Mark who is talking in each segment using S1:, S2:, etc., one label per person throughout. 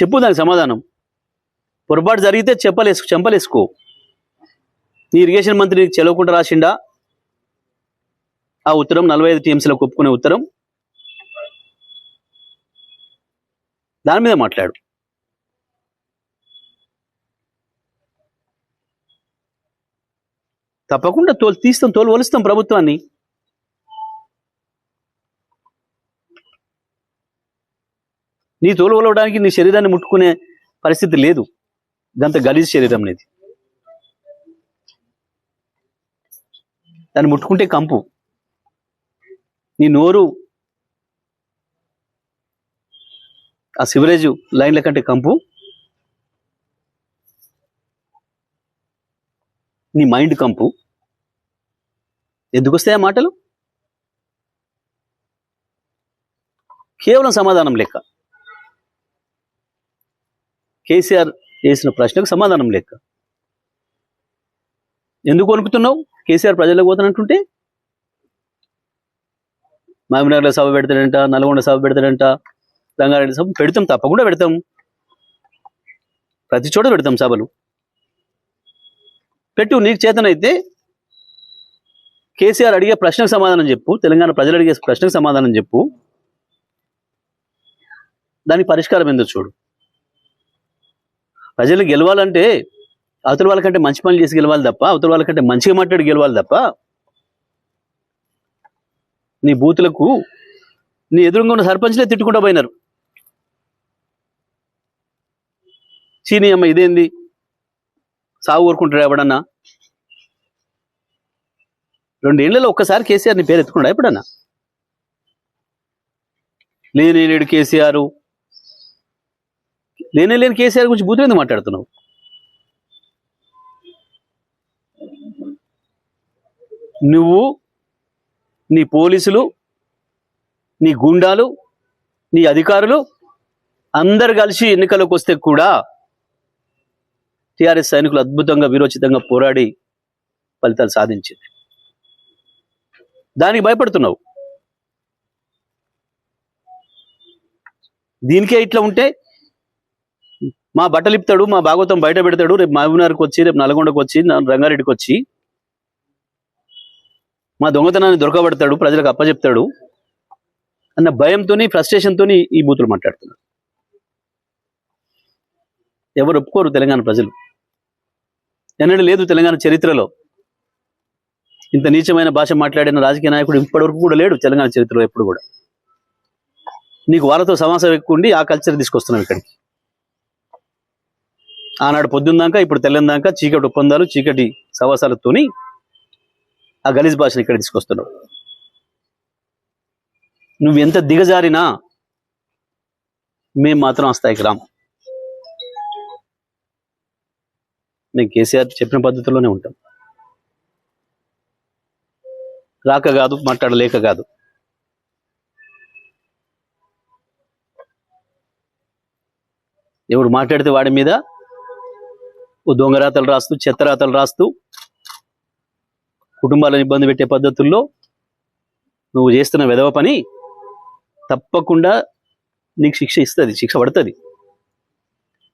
S1: చెప్పు దానికి సమాధానం. పొరపాటు జరిగితే చెంపలేసుకో. నీ ఇరిగేషన్ మంత్రి నీకు చెలవకుండా రాసిండా ఆ ఉత్తరం? 45 టీఎంసీలకు ఒప్పుకునే ఉత్తరం, దాని మీద మాట్లాడు. తప్పకుండా తోలు వలుస్తాం ప్రభుత్వాన్ని. నీ తోలు వలవడానికి నీ శరీరాన్ని ముట్టుకునే పరిస్థితి లేదు. ఇదంతా గలీజ్ శరీరం అనేది. దాన్ని ముట్టుకుంటే కంపు. నీ నోరు ఆ సివరేజ్ లైన్ల కంటే కంపు. నీ మైండ్ కంపు. ఎందుకు వస్తాయి ఆ మాటలు? కేవలం సమాధానం లెక్క. కేసీఆర్ చేసిన ప్రశ్నకు సమాధానం లెక్క. ఎందుకు వణుకుతున్నావు? కేసీఆర్ ప్రజలకు పోతానంటుంటే మహబూబ్నగర్లో సభ పెడతాడంట, నల్గొండ సభ పెడతాడంట, రంగారెడ్డి సభ పెడతాం, తప్పకుండా పెడతాం. ప్రతి చోట పెడతాం సభలు. పెట్టు. నీకు చేతనైతే కేసీఆర్ అడిగే ప్రశ్నకు సమాధానం చెప్పు. తెలంగాణ ప్రజలు అడిగే ప్రశ్నకు సమాధానం చెప్పు. దానికి పరిష్కారం ఏందో చూడు. ప్రజలు గెలవాలంటే అవతల వాళ్ళకంటే మంచి పనులు చేసి గెలవాలి తప్ప, అవతల వాళ్ళకంటే మంచిగా మాట్లాడి గెలవాలి తప్ప, నీ బూతులకు నీ ఎదురుగా ఉన్న సర్పంచ్లే తిట్టుకుంటూ పోయినారు. చీనీ అమ్మ ఇదేంది, సాగు కోరుకుంటాడు ఎవడన్నా? 2 ఏళ్లలో ఒక్కసారి కేసీఆర్ నీ పేరు ఎత్తుకుండా ఎప్పుడన్నా? లేని కేసీఆర్, లేని కేసీఆర్ గురించి బూతులు ఎందుకు మాట్లాడుతున్నావు? నువ్వు, నీ పోలీసులు, నీ గుండాలు, నీ అధికారులు అందరు కలిసి ఎన్నికలకు వస్తే కూడా టీఆర్ఎస్ సైనికులు అద్భుతంగా వీరోచితంగా పోరాడి ఫలితాలు సాధించింది. దానికి భయపడుతున్నావు. దీనికే ఇట్లా ఉంటే మా బట్టలు ఇప్పుతాడు, మా భాగవతం బయట పెడతాడు, రేపు మహబూబ్నగర్కి వచ్చి, రేపు నల్గొండకు వచ్చి, రంగారెడ్డికి వచ్చి మా దొంగతనాన్ని దొరకబడతాడు, ప్రజలకు అప్పచెప్తాడు అన్న భయంతో, ఫ్రస్ట్రేషన్తో ఈ బూతులు మాట్లాడుతున్నారు. ఎవరు ఒప్పుకోరు తెలంగాణ ప్రజలు. ఎన్నడూ లేదు తెలంగాణ చరిత్రలో ఇంత నీచమైన భాష మాట్లాడిన రాజకీయ నాయకుడు ఇప్పటివరకు కూడా లేడు తెలంగాణ చరిత్రలో ఎప్పుడు కూడా. నీకు వాళ్ళతో సమాసం ఎక్కువ ఉండి ఆ కల్చర్ తీసుకొస్తున్నాం ఇక్కడికి. ఆనాడు పొద్దున్నాక ఇప్పుడు తెల్లందాక చీకటి ఒప్పందాలు, చీకటి సవాసాలతోని ఆ గలీజ్ భాషను ఇక్కడ తీసుకొస్తున్నావు. నువ్వు ఎంత దిగజారినా మేము మాత్రం ఆ స్థాయికి రాము. మేము కేసీఆర్ చెప్పిన పద్ధతిలోనే ఉంటాం. రాక కాదు, మాట్లాడలేక కాదు. ఎవడు మాట్లాడితే వాడి మీద ఓ దొంగరాతలు రాస్తూ, చెత్తరాతలు రాస్తూ, కుటుంబాలను ఇబ్బంది పెట్టే పద్ధతుల్లో నువ్వు చేస్తున్న వెధవ పని తప్పకుండా నీకు శిక్ష పడుతుంది.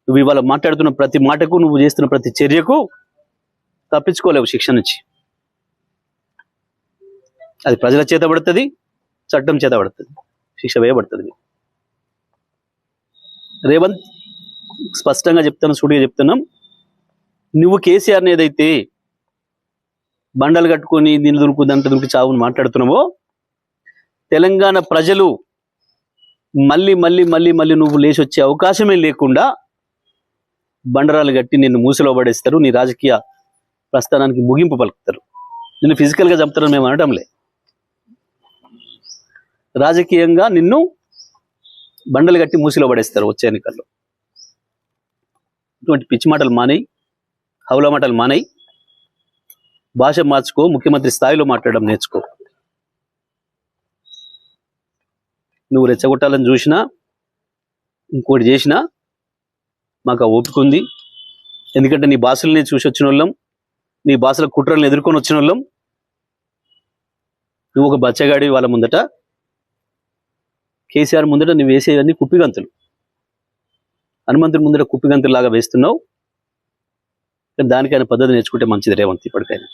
S1: నువ్వు ఇవాళ మాట్లాడుతున్న ప్రతి మాటకు, నువ్వు చేస్తున్న ప్రతి చర్యకు తప్పించుకోలేవు శిక్ష నుంచి. అది ప్రజల చేత పడుతుంది, చట్టం చేత పడుతుంది, శిక్ష వేయబడుతుంది. రేవంత్ స్పష్టంగా చెప్తాను, సూటిగా చెప్తున్నాం. నువ్వు కేసీఆర్ని ఏదైతే బండలు కట్టుకొని దీన్ని దురుకు దంట దురికి చావుని మాట్లాడుతున్నావో, తెలంగాణ ప్రజలు మళ్ళీ మళ్ళీ మళ్ళీ మళ్ళీ నువ్వు లేచి వచ్చే అవకాశమే లేకుండా బండరాలు కట్టి నిన్ను మూసిలో పడేస్తారు. నీ రాజకీయ ప్రస్థానానికి ముగింపు పలుకుతారు. నిన్ను ఫిజికల్గా చంపుతారని మేము అనటంలే, రాజకీయంగా నిన్ను బండలు కట్టి మూసిలో పడేస్తారు వచ్చే ఎన్నికల్లో. ఇటువంటి పిచ్చి మాటలు మానేయి, హౌలా మాటలు మానేయి, భాష మార్చుకో, ముఖ్యమంత్రి స్థాయిలో మాట్లాడడం నేర్చుకో. నువ్వు రెచ్చగొట్టాలని చూసినా, ఇంకోటి చేసినా మాకు ఆ ఓపిక ఉంది. ఎందుకంటే నీ భాషల్ని చూసి వచ్చిన వాళ్ళం, నీ భాషల కుట్రలను ఎదుర్కొని వచ్చిన వాళ్ళం. నువ్వు ఒక బచ్చగాడి వాళ్ళ ముందట, కేసీఆర్ ముందట నువ్వు వేసేవన్నీ కుప్పిగంతులు. హనుమంతుడి ముందర కుప్పిగంతులాగా వేస్తున్నావు. కానీ దానికైనా పద్ధతి నేర్చుకుంటే మంచిది రేవంత్ ఇప్పటికైనా.